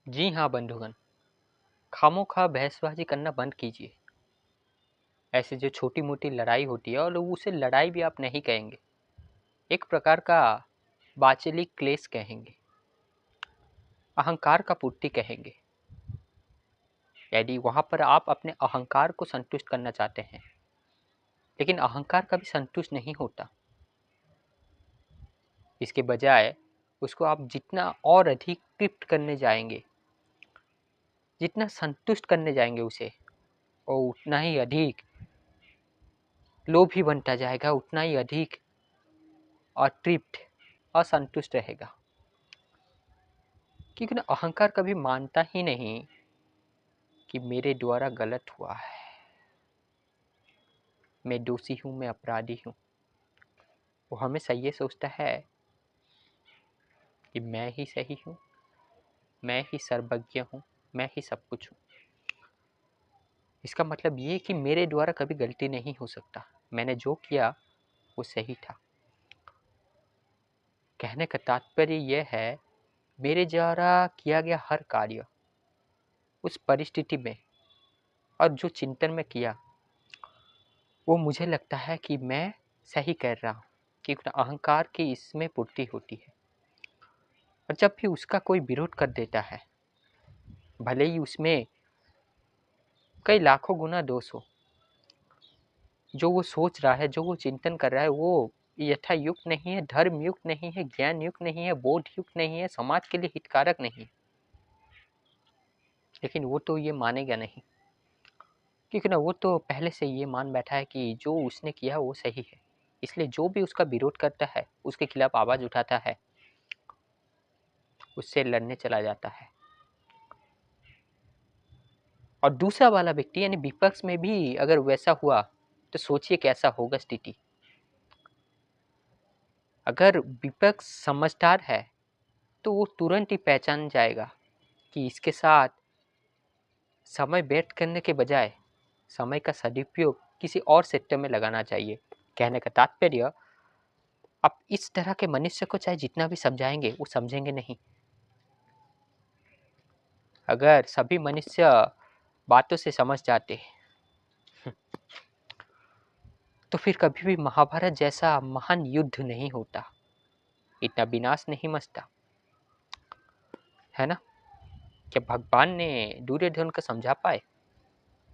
जी हाँ बंधुगण, खामोखा बहसबाजी करना बंद कीजिए। ऐसे जो छोटी मोटी लड़ाई होती है, और उसे लड़ाई भी आप नहीं कहेंगे, एक प्रकार का बाचलिक क्लेश कहेंगे, अहंकार का पूर्ति कहेंगे। यदि वहां पर आप अपने अहंकार को संतुष्ट करना चाहते हैं, लेकिन अहंकार कभी संतुष्ट नहीं होता। इसके बजाय उसको आप जितना और अधिक तृप्त करने जाएंगे, जितना संतुष्ट करने जाएंगे उसे, और उतना ही अधिक लोभी बनता जाएगा, उतना ही अधिक अतृप्त, असंतुष्ट रहेगा। क्योंकि ना अहंकार कभी मानता ही नहीं कि मेरे द्वारा गलत हुआ है, मैं दोषी हूं, मैं अपराधी हूं। वो हमेशा ये सोचता है कि मैं ही सही हूं, मैं ही सर्वज्ञ हूं, मैं ही सब कुछ हूं। इसका मतलब ये कि मेरे द्वारा कभी गलती नहीं हो सकता, मैंने जो किया वो सही था। कहने का तात्पर्य यह है, मेरे द्वारा किया गया हर कार्य उस परिस्थिति में और जो चिंतन में किया, वो मुझे लगता है कि मैं सही कर रहा हूँ, क्योंकि अहंकार की इसमें पूर्ति होती है। और जब भी उसका कोई विरोध कर देता है, भले ही उसमें कई लाखों गुना दोष हो, जो वो सोच रहा है, जो वो चिंतन कर रहा है, वो यथा युक्त नहीं है, धर्म युक्त नहीं है, ज्ञान युक्त नहीं है, बोध युक्त नहीं है, समाज के लिए हितकारक नहीं है, लेकिन वो तो ये मानेगा नहीं। क्योंकि ना वो तो पहले से ये मान बैठा है कि जो उसने किया वो सही है। इसलिए जो भी उसका विरोध करता है, उसके खिलाफ आवाज उठाता है, उससे लड़ने चला जाता है। और दूसरा वाला व्यक्ति यानी विपक्ष में भी अगर वैसा हुआ तो सोचिए कैसा होगा स्थिति। अगर विपक्ष समझदार है तो वो तुरंत ही पहचान जाएगा कि इसके साथ समय व्यर्थ करने के बजाय समय का सदुपयोग किसी और सेक्टर में लगाना चाहिए। कहने का तात्पर्य, आप इस तरह के मनुष्य को चाहे जितना भी समझाएंगे वो समझेंगे नहीं। अगर सभी मनुष्य बातों से समझ जाते तो फिर कभी भी महाभारत जैसा महान युद्ध नहीं होता, इतना विनाश नहीं मचता, है ना। क्या भगवान ने दुर्योधन को समझा पाए?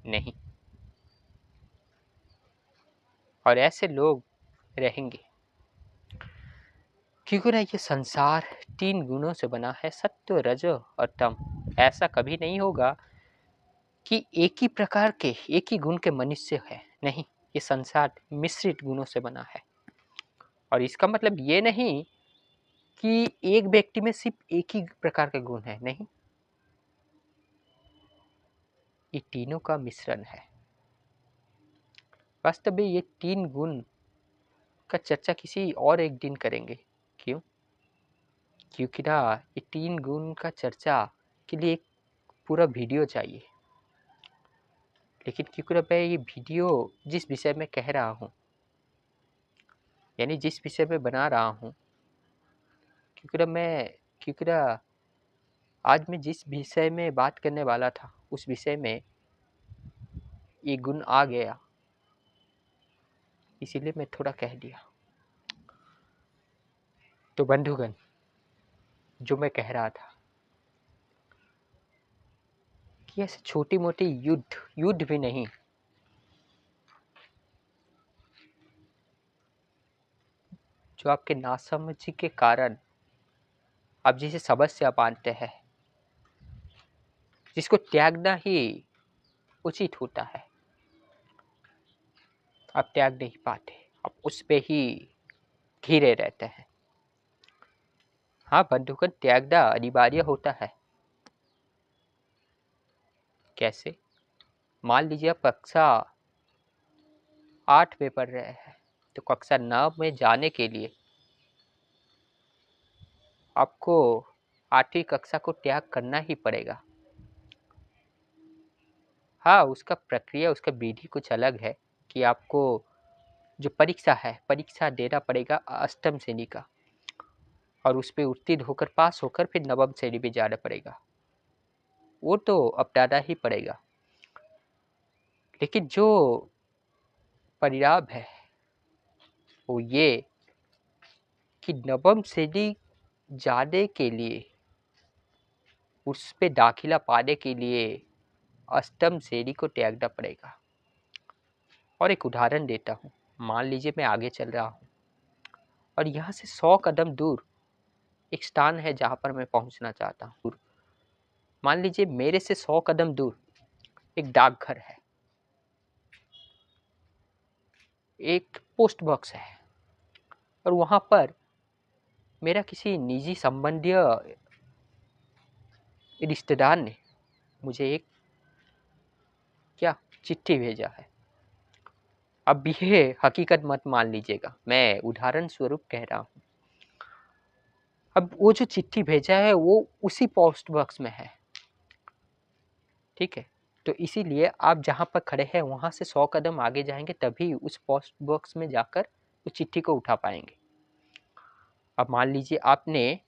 नहीं। और ऐसे लोग रहेंगे, क्योंकि ना ये संसार 3 गुणों से बना है, सत्व, रज और तम। ऐसा कभी नहीं होगा कि एक ही प्रकार के, एक ही गुण के मनुष्य है, नहीं। ये संसार मिश्रित गुणों से बना है। और इसका मतलब ये नहीं कि एक व्यक्ति में सिर्फ एक ही प्रकार के गुण है, नहीं। ये तीनों का मिश्रण है। वास्तव में ये 3 गुण का चर्चा किसी और एक दिन करेंगे। क्यों? क्योंकि ना ये 3 गुण का चर्चा के लिए एक पूरा वीडियो चाहिए। लेकिन क्योंकि मैं ये वीडियो जिस विषय में कह रहा हूँ, यानी जिस विषय में बना रहा हूँ, क्योंकि आज मैं जिस विषय में बात करने वाला था उस विषय में ये गुण आ गया, इसीलिए मैं थोड़ा कह दिया। तो बंधुगण, जो मैं कह रहा था कि ऐसे छोटी मोटी युद्ध भी नहीं, जो आपके नासमझी के कारण आप जिसे समस्या मानते हैं, जिसको त्यागना ही उचित होता है, आप त्याग नहीं पाते, आप उस पे ही घिरे रहते हैं। हाँ बंधुगण, त्यागना अनिवार्य होता है। कैसे? मान लीजिए आप कक्षा 8 में पढ़ रहे हैं, तो कक्षा 9 में जाने के लिए आपको 8वीं कक्षा को त्याग करना ही पड़ेगा। हाँ, उसका प्रक्रिया, उसका विधि कुछ अलग है कि आपको जो परीक्षा है, परीक्षा देना पड़ेगा 8वीं श्रेणी का, और उस पर उत्तीर्ण होकर, पास होकर फिर 9वीं श्रेणी में जाना पड़ेगा। वो तो अपनाना ही पड़ेगा। लेकिन जो परिणाम है वो ये कि नवम श्रेणी जाने के लिए, उस पे दाखिला पाने के लिए अष्टम श्रेणी को त्यागना पड़ेगा। और एक उदाहरण देता हूँ। मान लीजिए मैं आगे चल रहा हूँ और यहाँ से 100 कदम दूर एक स्थान है जहाँ पर मैं पहुँचना चाहता हूँ। मान लीजिए मेरे से 100 कदम दूर एक डाकघर है, एक पोस्ट बॉक्स है, और वहाँ पर मेरा किसी निजी संबंधीय रिश्तेदार ने मुझे एक क्या चिट्ठी भेजा है। अब ये हकीकत मत मान लीजिएगा, मैं उदाहरण स्वरूप कह रहा हूँ। अब वो जो चिट्ठी भेजा है वो उसी पोस्ट बॉक्स में है, ठीक है। तो इसीलिए आप जहाँ पर खड़े हैं वहाँ से 100 कदम आगे जाएंगे तभी उस पोस्ट बॉक्स में जाकर उस चिट्ठी को उठा पाएंगे। अब मान लीजिए आपने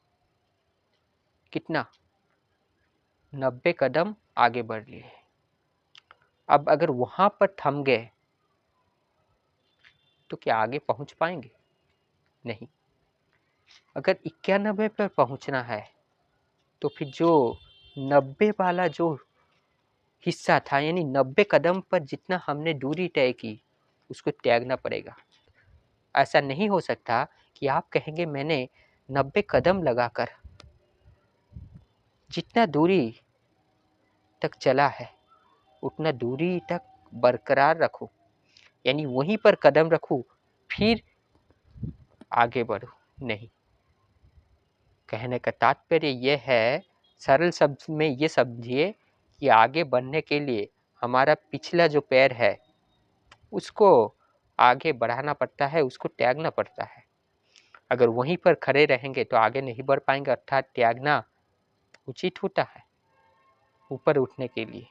कितना 90 कदम आगे बढ़ लिए। अब अगर वहाँ पर थम गए तो क्या आगे पहुँच पाएंगे? नहीं। अगर 91 पर पहुँचना है तो फिर जो 90 वाला जो हिस्सा था, यानी 90 कदम पर जितना हमने दूरी तय की, उसको त्यागना पड़ेगा। ऐसा नहीं हो सकता कि आप कहेंगे मैंने 90 कदम लगाकर जितना दूरी तक चला है उतना दूरी तक बरकरार रखूं, यानी वहीं पर कदम रखूं फिर आगे बढ़ूं। नहीं, कहने का तात्पर्य यह है, सरल शब्द में ये समझिए कि आगे बढ़ने के लिए हमारा पिछला जो पैर है उसको आगे बढ़ाना पड़ता है, उसको त्यागना पड़ता है। अगर वहीं पर खड़े रहेंगे तो आगे नहीं बढ़ पाएंगे, अर्थात त्यागना उचित होता है ऊपर उठने के लिए।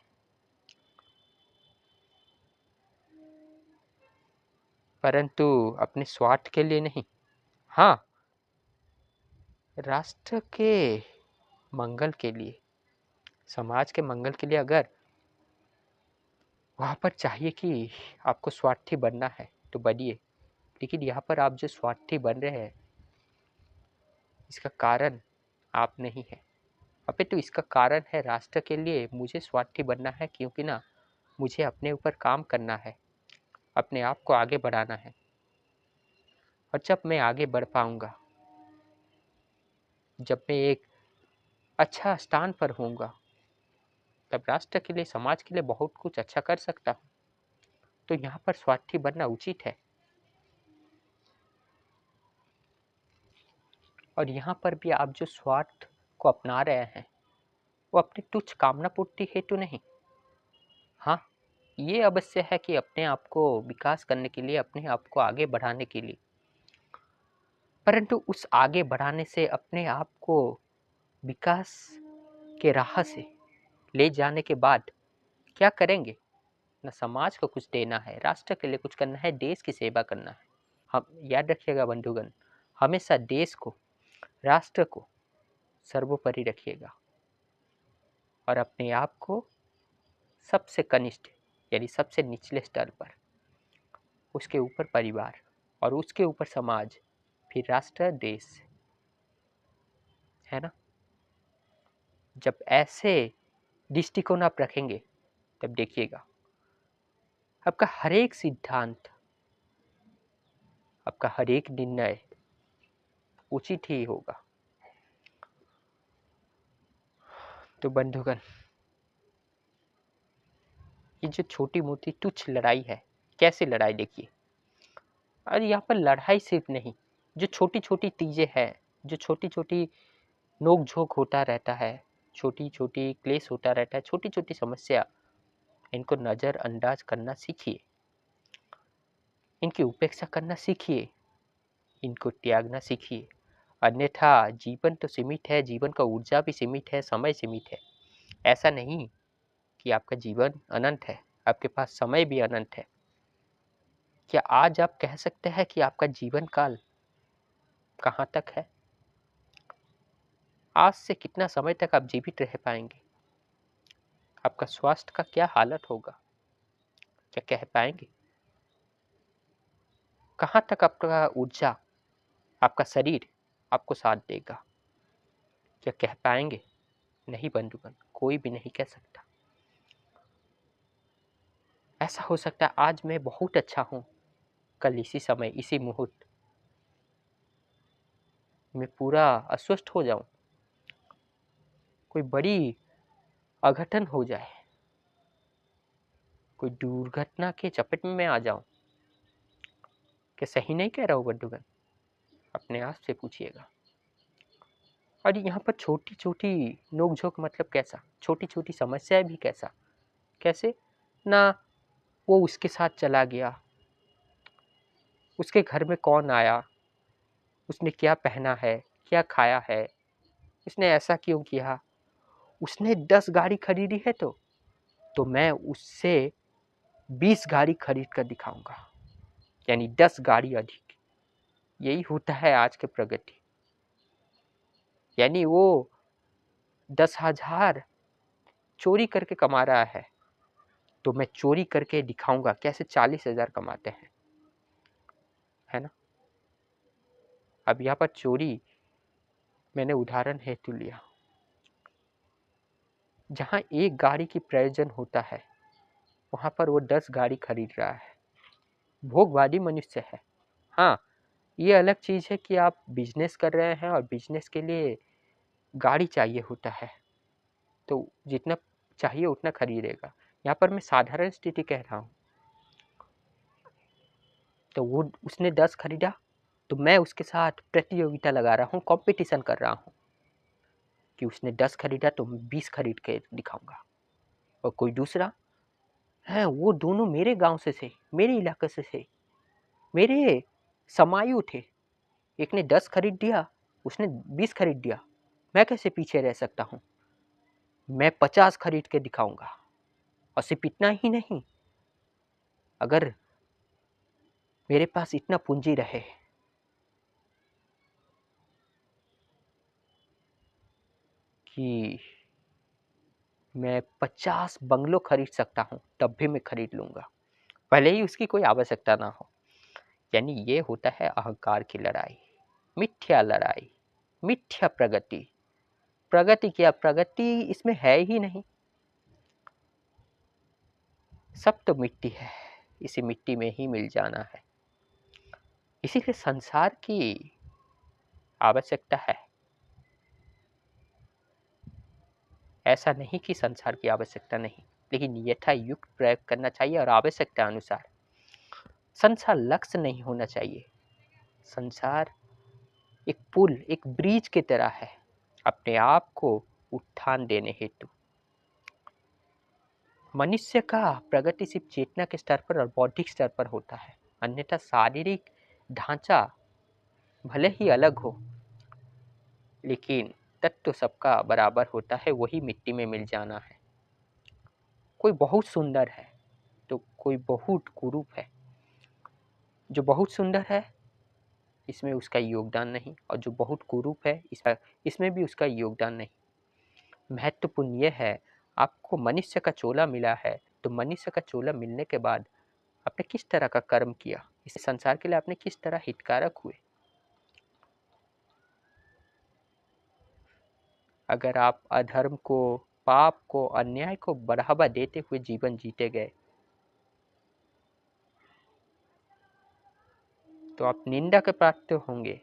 परंतु अपने स्वार्थ के लिए नहीं। हाँ, राष्ट्र के मंगल के लिए, समाज के मंगल के लिए अगर वहाँ पर चाहिए कि आपको स्वार्थी बनना है तो बनिए, लेकिन यहाँ पर आप जो स्वार्थी बन रहे हैं इसका कारण आप नहीं है। अबे तो इसका कारण है राष्ट्र के लिए मुझे स्वार्थी बनना है, क्योंकि ना मुझे अपने ऊपर काम करना है, अपने आप को आगे बढ़ाना है। और जब मैं आगे बढ़ पाऊंगा, जब मैं एक अच्छा स्थान पर होऊंगा, तब राष्ट्र के लिए, समाज के लिए बहुत कुछ अच्छा कर सकता हूँ। तो यहाँ पर स्वार्थी बनना उचित है। और यहाँ पर भी आप जो स्वार्थ को अपना रहे हैं वो अपनी तुच्छ कामना पूर्ति हेतु नहीं। हाँ, ये अवश्य है कि अपने आप को विकास करने के लिए, अपने आप को आगे बढ़ाने के लिए, परंतु उस आगे बढ़ाने से, अपने आप को विकास के राह से ले जाने के बाद क्या करेंगे? न समाज को कुछ देना है, राष्ट्र के लिए कुछ करना है, देश की सेवा करना है। हम याद रखिएगा बंधुगण, हमेशा देश को, राष्ट्र को सर्वोपरि रखिएगा और अपने आप को सबसे कनिष्ठ, यानी सबसे निचले स्तर पर, उसके ऊपर परिवार और उसके ऊपर समाज, फिर राष्ट्र, देश, है ना। जब ऐसे दृष्टिकोण आप रखेंगे तब देखिएगा आपका हर एक सिद्धांत, आपका हर एक निर्णय उचित ही होगा। तो बंधुगण, ये जो छोटी मोटी तुच्छ लड़ाई है, कैसे लड़ाई देखिए। और यहाँ पर लड़ाई सिर्फ नहीं, जो छोटी छोटी चीजें हैं, जो छोटी छोटी नोक झोंक होता रहता है, छोटी छोटी क्लेश होता रहता है, छोटी छोटी समस्या, इनको नज़रअंदाज करना सीखिए, इनकी उपेक्षा करना सीखिए, इनको त्यागना सीखिए। अन्यथा जीवन तो सीमित है, जीवन का ऊर्जा भी सीमित है, समय सीमित है। ऐसा नहीं कि आपका जीवन अनंत है, आपके पास समय भी अनंत है। क्या आज आप कह सकते हैं कि आपका जीवन काल कहाँ तक है? आज से कितना समय तक आप जीवित रह पाएंगे? आपका स्वास्थ्य का क्या हालत होगा? क्या कह पाएँगे? कहाँ तक आपका ऊर्जा, आपका शरीर आपको साथ देगा? क्या कह पाएँगे? नहीं बंधुगण, कोई भी नहीं कह सकता। ऐसा हो सकता है आज मैं बहुत अच्छा हूँ, कल इसी समय, इसी मुहूर्त मैं पूरा अस्वस्थ हो जाऊँ, कोई बड़ी अघटन हो जाए, कोई दुर्घटना के चपेट में मैं आ जाऊँ। क्या सही नहीं कह रहा हूँ बंधुगण? अपने आप से पूछिएगा। और यहाँ पर छोटी-छोटी नोक-झोंक मतलब कैसा? छोटी-छोटी समस्याएँ भी कैसा? कैसे? ना वो उसके साथ चला गया, उसके घर में कौन आया, उसने क्या पहना है, क्या खाया है, उसने ऐसा क्यों किया, उसने 10 गाड़ी खरीदी है तो मैं उससे 20 गाड़ी खरीद कर दिखाऊँगा, यानी 10 गाड़ी अधिक। यही होता है आज की प्रगति। यानी वो 10,000 चोरी करके कमा रहा है, तो मैं चोरी करके दिखाऊँगा कैसे 40,000 कमाते हैं, है ना? अब यहाँ पर चोरी मैंने उदाहरण हेतु लिया। जहाँ एक गाड़ी की प्रयोजन होता है, वहाँ पर वो 10 गाड़ी खरीद रहा है। भोगवादी मनुष्य है। हाँ, ये अलग चीज़ है कि आप बिज़नेस कर रहे हैं और बिज़नेस के लिए गाड़ी चाहिए होता है, तो जितना चाहिए उतना खरीदेगा। यहाँ पर मैं साधारण स्थिति कह रहा हूँ। तो वो उसने 10 खरीदा, तो मैं उसके साथ प्रतियोगिता लगा रहा हूँ, कॉम्पिटिशन कर रहा हूँ कि उसने 10 खरीदा तो मैं 20 खरीद के दिखाऊँगा। और कोई दूसरा है, वो दोनों मेरे गाँव से थे, मेरे इलाके से थे, मेरे समायु थे। एक ने 10 खरीद दिया, उसने 20 खरीद दिया। मैं कैसे पीछे रह सकता हूँ? मैं 50 खरीद के दिखाऊँगा। और सिर्फ़ इतना ही नहीं, अगर मेरे पास इतना पूँजी रहे कि मैं 50 बंगलो खरीद सकता हूँ, तब भी मैं खरीद लूँगा। भले ही उसकी कोई आवश्यकता ना हो। यानी ये होता है अहंकार की लड़ाई, मिथ्या लड़ाई, मिथ्या प्रगति। प्रगति क्या? प्रगति इसमें है ही नहीं। सब तो मिट्टी है, इसी मिट्टी में ही मिल जाना है। इसीलिए संसार की आवश्यकता है। ऐसा नहीं कि संसार की आवश्यकता नहीं, लेकिन यथायुक्त प्रयोग करना चाहिए और आवश्यकता अनुसार। संसार लक्ष्य नहीं होना चाहिए। संसार एक पुल, एक ब्रिज की तरह है, अपने आप को उत्थान देने हेतु। मनुष्य का प्रगति सिर्फ चेतना के स्तर पर और बौद्धिक स्तर पर होता है, अन्यथा शारीरिक ढांचा भले ही अलग हो, लेकिन तत्व सबका बराबर होता है, वही मिट्टी में मिल जाना है। कोई बहुत सुंदर है तो कोई बहुत कुरूप है। जो बहुत सुंदर है इसमें उसका योगदान नहीं, और जो बहुत कुरूप है इसमें भी उसका योगदान नहीं। महत्वपूर्ण यह है, आपको मनुष्य का चोला मिला है, तो मनुष्य का चोला मिलने के बाद आपने किस तरह का कर्म किया, इस संसार के लिए आपने किस तरह हितकारक हुए। अगर आप अधर्म को, पाप को, अन्याय को बढ़ावा देते हुए जीवन जीते गए, तो आप निंदा के पात्र होंगे।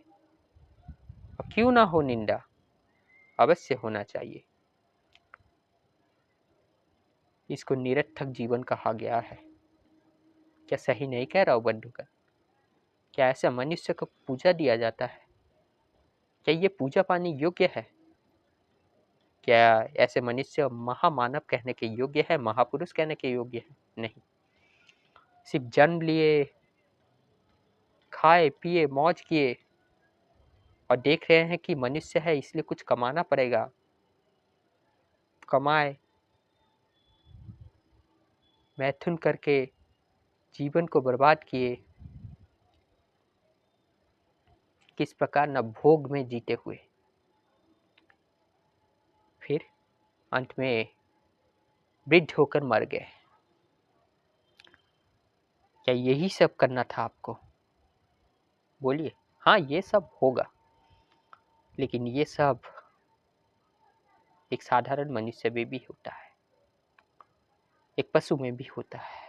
और क्यों ना हो निंदा, अवश्य होना चाहिए। इसको निरर्थक जीवन कहा गया है। क्या सही नहीं कह रहा हूँ बंधुगण? क्या ऐसे मनुष्य को पूजा दिया जाता है? क्या ये पूजा पाने योग्य है? क्या ऐसे मनुष्य महामानव कहने के योग्य है, महापुरुष कहने के योग्य है? नहीं। सिर्फ जन्म लिए, खाए पिए, मौज किए और देख रहे हैं कि मनुष्य है इसलिए कुछ कमाना पड़ेगा, कमाए, मैथुन करके जीवन को बर्बाद किए, किस प्रकार न भोग में जीते हुए, फिर अंत में वृद्ध होकर मर गए। क्या यही सब करना था आपको? बोलिए। हाँ, ये सब होगा, लेकिन ये सब एक साधारण मनुष्य में भी होता है, एक पशु में भी होता है।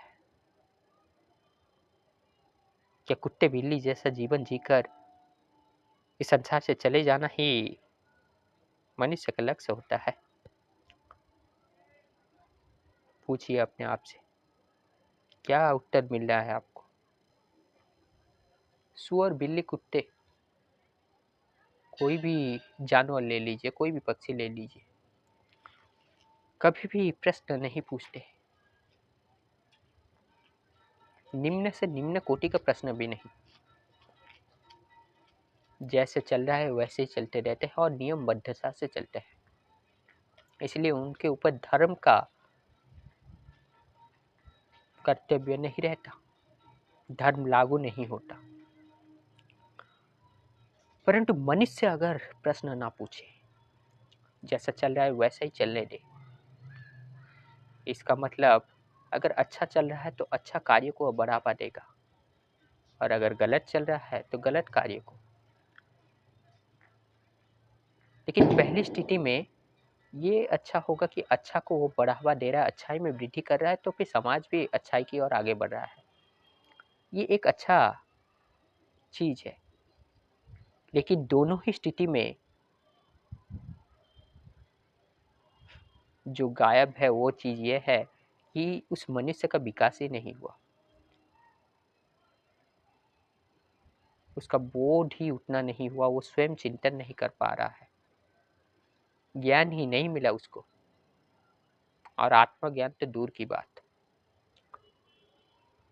क्या कुत्ते बिल्ली जैसा जीवन जीकर इस संसार से चले जाना ही मनुष्य का लक्ष्य होता है? पूछिए अपने आप से, क्या उत्तर मिल रहा है आपको? सुअर, बिल्ली, कुत्ते, कोई भी जानवर ले लीजिए, कोई भी पक्षी ले लीजिए, कभी भी प्रश्न नहीं पूछते। निम्न से निम्न कोटि का प्रश्न भी नहीं। जैसे चल रहा है वैसे ही चलते रहते हैं और नियमबद्धता से चलते हैं। इसलिए उनके ऊपर धर्म का कर्तव्य नहीं रहता, धर्म लागू नहीं होता। परंतु मनुष्य अगर प्रश्न ना पूछे, जैसा चल रहा है वैसा ही चलने दे, इसका मतलब अगर अच्छा चल रहा है तो अच्छा कार्य को बढ़ावा देगा, और अगर गलत चल रहा है तो गलत कार्य को। लेकिन पहली स्थिति में ये अच्छा होगा कि अच्छा को वो बढ़ावा दे रहा है, अच्छाई में वृद्धि कर रहा है, तो फिर समाज भी अच्छाई की ओर आगे बढ़ रहा है। ये एक अच्छा चीज है। लेकिन दोनों ही स्थिति में जो गायब है वो चीज ये है कि उस मनुष्य का विकास ही नहीं हुआ, उसका बोध ही उतना नहीं हुआ, वो स्वयं चिंतन नहीं कर पा रहा है, ज्ञान ही नहीं मिला उसको, और आत्मज्ञान तो दूर की बात।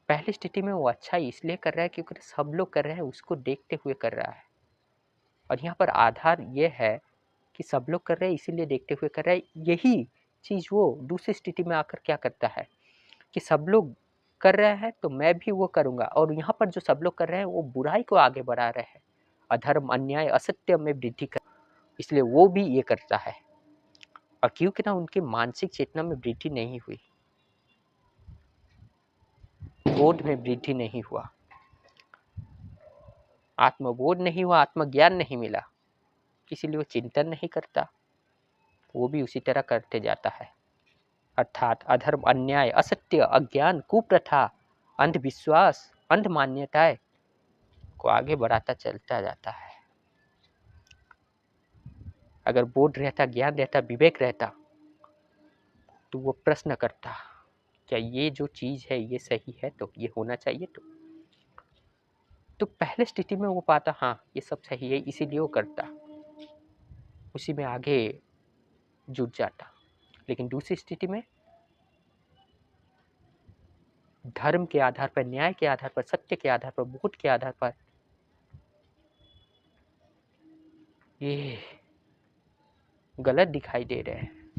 पहली स्थिति में वो अच्छा इसलिए कर रहा है क्योंकि सब लोग कर रहे हैं, उसको देखते हुए कर रहा है। और यहाँ पर आधार ये है कि सब लोग कर रहे हैं इसीलिए देखते हुए कर रहा है। यही चीज वो दूसरी स्थिति में आकर क्या करता है कि सब लोग कर रहे हैं तो मैं भी वो करूंगा, और यहाँ पर जो सब लोग कर रहे हैं वो बुराई को आगे बढ़ा रहे हैं, अधर्म, अन्याय, असत्य में वृद्धि कर, इसलिए वो भी ये करता है। और क्योंकि ना उनकी मानसिक चेतना में वृद्धि नहीं हुई, बोध में वृद्धि नहीं हुआ, आत्मबोध नहीं हुआ, आत्मज्ञान नहीं मिला, इसीलिए वो चिंतन नहीं करता, वो भी उसी तरह करते जाता है। अर्थात अधर्म, अन्याय, असत्य, अज्ञान, कुप्रथा, अंधविश्वास, अंध मान्यताएं को आगे बढ़ाता चलता जाता है। अगर बोध रहता, ज्ञान रहता, विवेक रहता, तो वो प्रश्न करता, क्या ये जो चीज है ये सही है, तो ये होना चाहिए। तो पहले स्थिति में वो पाता हाँ ये सब सही है, इसीलिए वो करता, उसी में आगे जुट जाता। लेकिन दूसरी स्थिति में धर्म के आधार पर, न्याय के आधार पर, सत्य के आधार पर, बोध के आधार पर ये गलत दिखाई दे रहे हैं,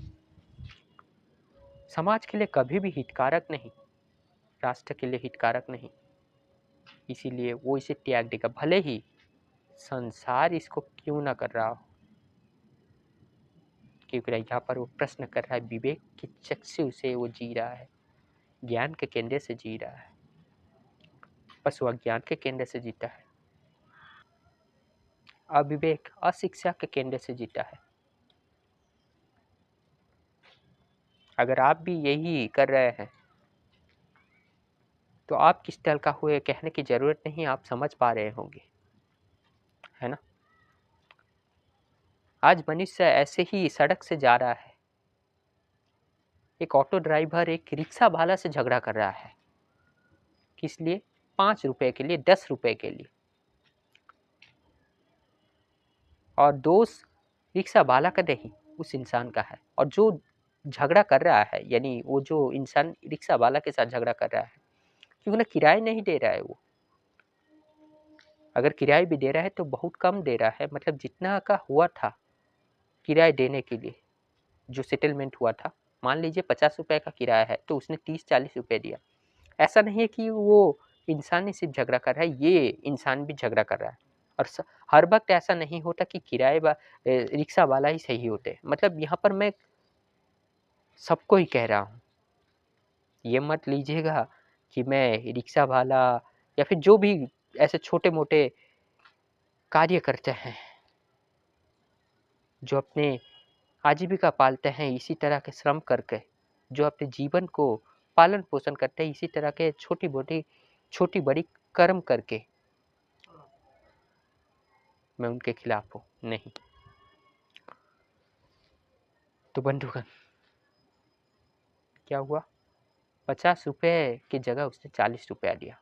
समाज के लिए कभी भी हितकारक नहीं, राष्ट्र के लिए हितकारक नहीं, इसीलिए वो इसे त्याग देगा, भले ही संसार इसको क्यों ना कर रहा हो। क्योंकि यहाँ पर वो प्रश्न कर रहा है, विवेक की चक्षु से वो जी रहा है, ज्ञान के केंद्र से जी रहा है, पशु अज्ञान के केंद्र से जीता है, अविवेक, अशिक्षा के केंद्र से जीता है। अगर आप भी यही कर रहे हैं तो आप किस तरह का हुए कहने की जरूरत नहीं, आप समझ पा रहे होंगे, है ना। आज मनुष्य ऐसे ही सड़क से जा रहा है, एक ऑटो ड्राइवर एक रिक्शा वाला से झगड़ा कर रहा है, किस लिए? 5 रुपए के लिए, 10 रुपए के लिए। और दोष रिक्शा वाला का नहीं, उस इंसान का है। और जो झगड़ा कर रहा है, यानी वो जो इंसान रिक्शा वाला के साथ झगड़ा कर रहा है, क्योंकि ना किराया नहीं दे रहा है वो, अगर किराया भी दे रहा है तो बहुत कम दे रहा है, मतलब जितना का हुआ था किराया देने के लिए, जो सेटलमेंट हुआ था, मान लीजिए 50 रुपए का किराया है तो उसने 30-40 रुपए दिया। ऐसा नहीं है कि वो इंसान ही सिर्फ झगड़ा कर रहा है, ये इंसान भी झगड़ा कर रहा है। और हर वक्त ऐसा नहीं होता कि रिक्शा वाला ही सही होते, मतलब यहाँ पर मैं सबको ही कह रहा हूँ, ये मत लीजिएगा कि मैं रिक्शा वाला या फिर जो भी ऐसे छोटे मोटे कार्य करते हैं, जो अपने आजीविका पालते हैं इसी तरह के श्रम करके, जो अपने जीवन को पालन पोषण करते हैं इसी तरह के छोटी बड़ी कर्म करके, मैं उनके खिलाफ हूँ नहीं। तो बंधुगण, क्या हुआ, 50 रुपये की जगह उसने 40 रुपया लिया,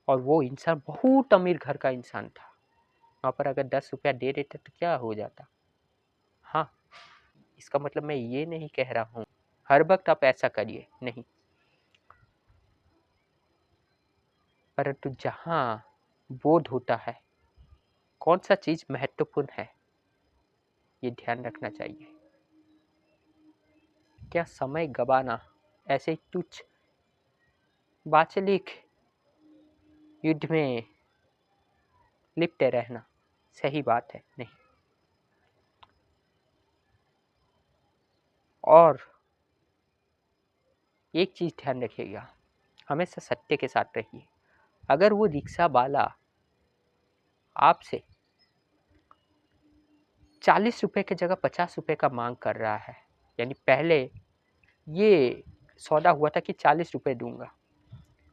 और वो इंसान बहुत अमीर घर का इंसान था। वहाँ पर अगर 10 रुपया दे देते तो क्या हो जाता। हाँ, इसका मतलब मैं ये नहीं कह रहा हूँ हर वक्त आप ऐसा करिए, नहीं, परंतु जहाँ बोध होता है कौन सा चीज महत्वपूर्ण है ये ध्यान रखना चाहिए। क्या समय गवाना, ऐसे ही तुच्छ वाचलिक युद्ध में लिपटे रहना सही बात है, नहीं। और एक चीज ध्यान रखिएगा, हमेशा सत्य के साथ रहिए। अगर वो रिक्शा वाला आपसे 40 रुपए की जगह 50 रुपए का मांग कर रहा है, यानी पहले ये सौदा हुआ था कि 40 रुपए दूंगा,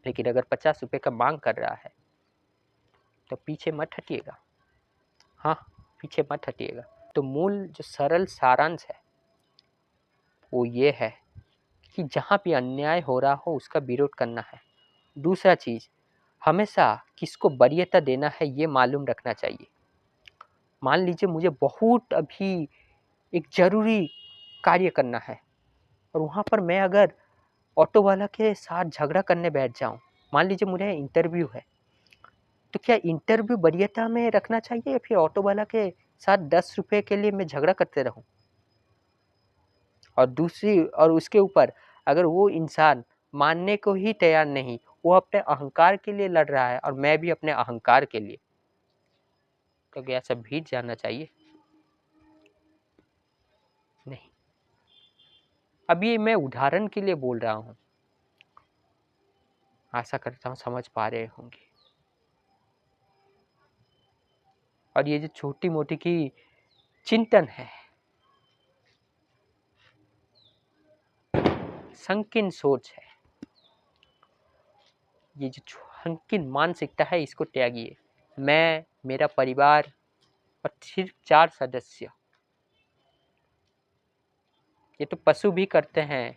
लेकिन अगर 50 रुपए का मांग कर रहा है तो पीछे मत हटिएगा। हाँ, पीछे मत हटिएगा। तो मूल जो सरल सारांश है वो ये है कि जहाँ भी अन्याय हो रहा हो उसका विरोध करना है। दूसरा चीज, हमेशा किसको वरीयता देना है ये मालूम रखना चाहिए। मान लीजिए मुझे बहुत अभी एक जरूरी कार्य करना है और वहाँ पर मैं अगर ऑटो वाला के साथ झगड़ा करने बैठ जाऊँ, मान लीजिए मुझे इंटरव्यू है, तो क्या इंटरव्यू वरीयता में रखना चाहिए या फिर ऑटो वाला के साथ 10 रुपए के लिए मैं झगड़ा करते रहूं। और उसके ऊपर अगर वो इंसान मानने को ही तैयार नहीं, वो अपने अहंकार के लिए लड़ रहा है और मैं भी अपने अहंकार के लिए, तो क्या सब भीड़ जाना चाहिए? नहीं। अभी मैं उदाहरण के लिए बोल रहा हूँ, आशा करता हूँ समझ पा रहे होंगे। और ये जो छोटी मोटी की चिंतन है, संकीर्ण सोच है, ये जो संकीर्ण मानसिकता है इसको त्यागिए। मैं, मेरा परिवार और सिर्फ 4 सदस्य, ये तो पशु भी करते हैं,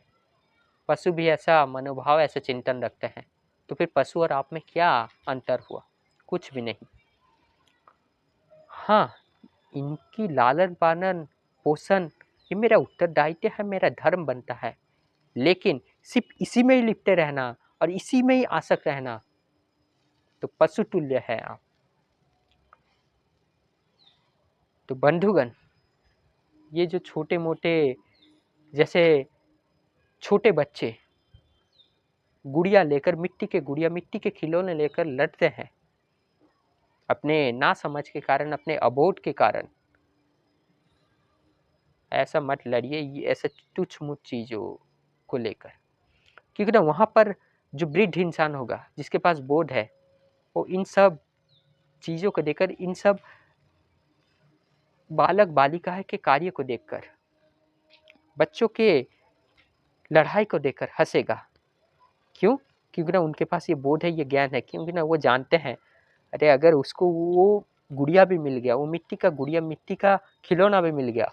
पशु भी ऐसा मनोभाव ऐसा चिंतन रखते हैं, तो फिर पशु और आप में क्या अंतर हुआ? कुछ भी नहीं। हाँ, इनकी लालन पालन पोषण ये मेरा उत्तरदायित्व है, मेरा धर्म बनता है, लेकिन सिर्फ इसी में ही लिपटे रहना और इसी में ही आसक्त रहना तो पशु तुल्य है आप। तो बंधुगण, ये जो छोटे मोटे, जैसे छोटे बच्चे गुड़िया लेकर, मिट्टी के खिलौने लेकर लड़ते हैं, अपने ना समझ के कारण, अपने अबोध के कारण, ऐसा मत लड़िए ये ऐसे तुच्छ मुच्छ चीजों को लेकर। क्योंकि ना वहां पर जो वृद्ध इंसान होगा जिसके पास बोध है, वो इन सब चीजों को देखकर, इन सब बालक बालिका के कार्य को देखकर, बच्चों के लड़ाई को देखकर हंसेगा। क्यों? क्योंकि ना उनके पास ये बोध है, ये ज्ञान है, क्योंकि ना वो जानते हैं अरे अगर उसको वो गुड़िया भी मिल गया, वो मिट्टी का गुड़िया, मिट्टी का खिलौना भी मिल गया,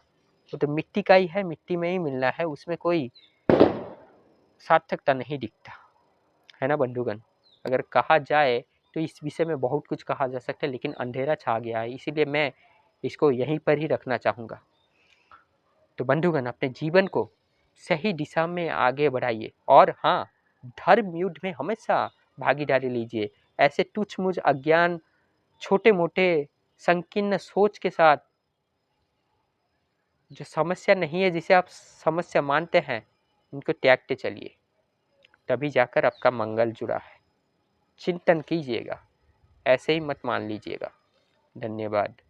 वो तो मिट्टी का ही है, मिट्टी में ही मिलना है, उसमें कोई सार्थकता नहीं दिखता है ना बंधुगण। अगर कहा जाए तो इस विषय में बहुत कुछ कहा जा सकता है, लेकिन अंधेरा छा गया है, इसीलिए मैं इसको यहीं पर ही रखना चाहूँगा। तो बंधुगण, अपने जीवन को सही दिशा में आगे बढ़ाइए और हाँ, धर्म युद्ध में हमेशा भागीदारी लीजिए। ऐसे तुच्छ मुझ अज्ञान, छोटे मोटे संकीर्ण सोच के साथ, जो समस्या नहीं है जिसे आप समस्या मानते हैं, इनको त्यागते चलिए, तभी जाकर आपका मंगल जुड़ा है। चिंतन कीजिएगा, ऐसे ही मत मान लीजिएगा। धन्यवाद।